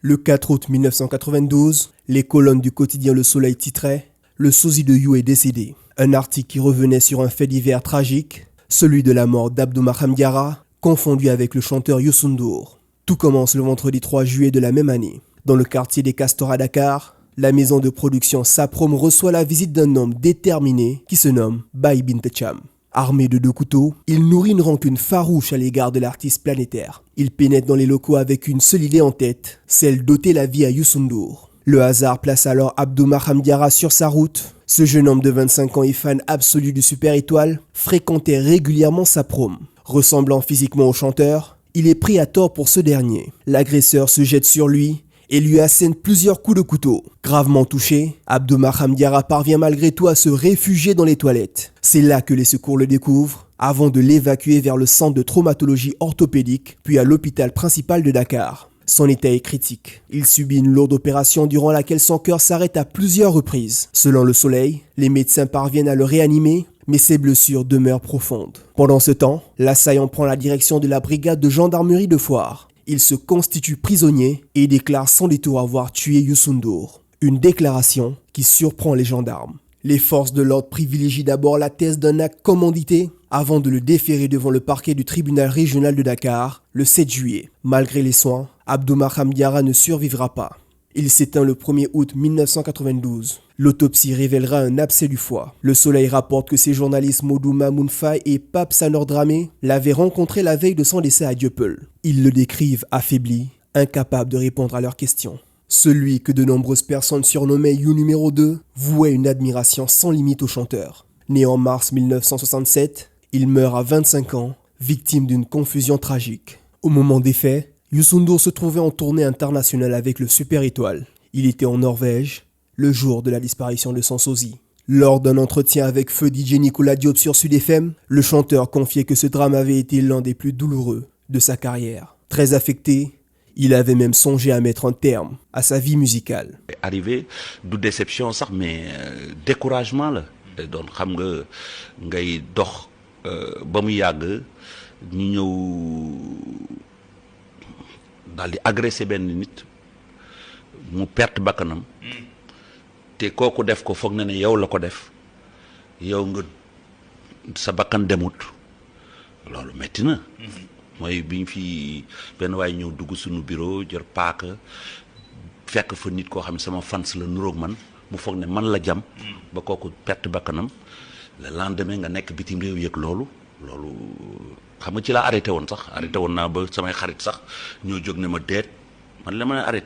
Le 4 août 1992, les colonnes du quotidien Le Soleil titraient « Le sosie de You est décédé ». Un article qui revenait sur un fait divers tragique, celui de la mort d'Abdou Maham Diarra, confondu avec le chanteur Youssou N'Dour. Tout commence le vendredi 3 juillet de la même année. Dans le quartier des Castors à Dakar, la maison de production Saprom reçoit la visite d'un homme déterminé qui se nomme Baye Binte Thiam. Armé de 2 couteaux, il nourrit une rancune farouche à l'égard de l'artiste planétaire. Il pénètre dans les locaux avec une seule idée en tête, celle d'ôter la vie à Youssou N'Dour. Le hasard place alors Abdou Maham Diarra sur sa route. Ce jeune homme de 25 ans et fan absolu du Super Étoile fréquentait régulièrement Saprom. Ressemblant physiquement au chanteur, il est pris à tort pour ce dernier. L'agresseur se jette sur lui et lui assène plusieurs coups de couteau. Gravement touché, Abdou Maham Diarra parvient malgré tout à se réfugier dans les toilettes. C'est là que les secours le découvrent, avant de l'évacuer vers le centre de traumatologie orthopédique, puis à l'hôpital principal de Dakar. Son état est critique. Il subit une lourde opération durant laquelle son cœur s'arrête à plusieurs reprises. Selon Le Soleil, les médecins parviennent à le réanimer, mais ses blessures demeurent profondes. Pendant ce temps, l'assaillant prend la direction de la brigade de gendarmerie de Foire. Il se constitue prisonnier et déclare sans détour avoir tué Youssou N'Dour. Une déclaration qui surprend les gendarmes. Les forces de l'ordre privilégient d'abord la thèse d'un acte commandité avant de le déférer devant le parquet du tribunal régional de Dakar le 7 juillet. Malgré les soins, Abdou Maham Diarra ne survivra pas. Il s'éteint le 1er août 1992. L'autopsie révélera un abcès du foie. Le Soleil rapporte que ces journalistes Modou Mamoun Faye et Pape Sanor Dramé l'avaient rencontré la veille de son décès à Dieuppeul. Ils le décrivent affaibli, incapable de répondre à leurs questions. Celui que de nombreuses personnes surnommaient You numéro 2 vouait une admiration sans limite au chanteur. Né en mars 1967, il meurt à 25 ans, victime d'une confusion tragique. Au moment des faits, Youssou N'Dour se trouvait en tournée internationale avec le Super Étoile. Il était en Norvège, le jour de la disparition de son sosie. Lors d'un entretien avec feu DJ Nicolas Diop sur Sud FM, le chanteur confiait que ce drame avait été l'un des plus douloureux de sa carrière. Très affecté, il avait même songé à mettre un terme à sa vie musicale. Arrivé du déception sax mais découragement la doon xam nga ngay dox ba mu yàgg ñu ñëw daal di agressé benn nit mu perte bakkanam te kooku def ko foog na ne yow la ko def yow nga sa bakkan demut loolu metti na mooy biñ fi benn waay ñëw dugg suñu bureau jër paaka fekk fa nit koo xam ne sama fans la nuroog man mu foog ne man la jam ba kooku perte bakkanam le lendemain nga nekk bitim réew yëg loolu xam nga ci laa arrêté woon naa ba samay xarit sax ñoo jóg ne ma deet man la mën a arrêté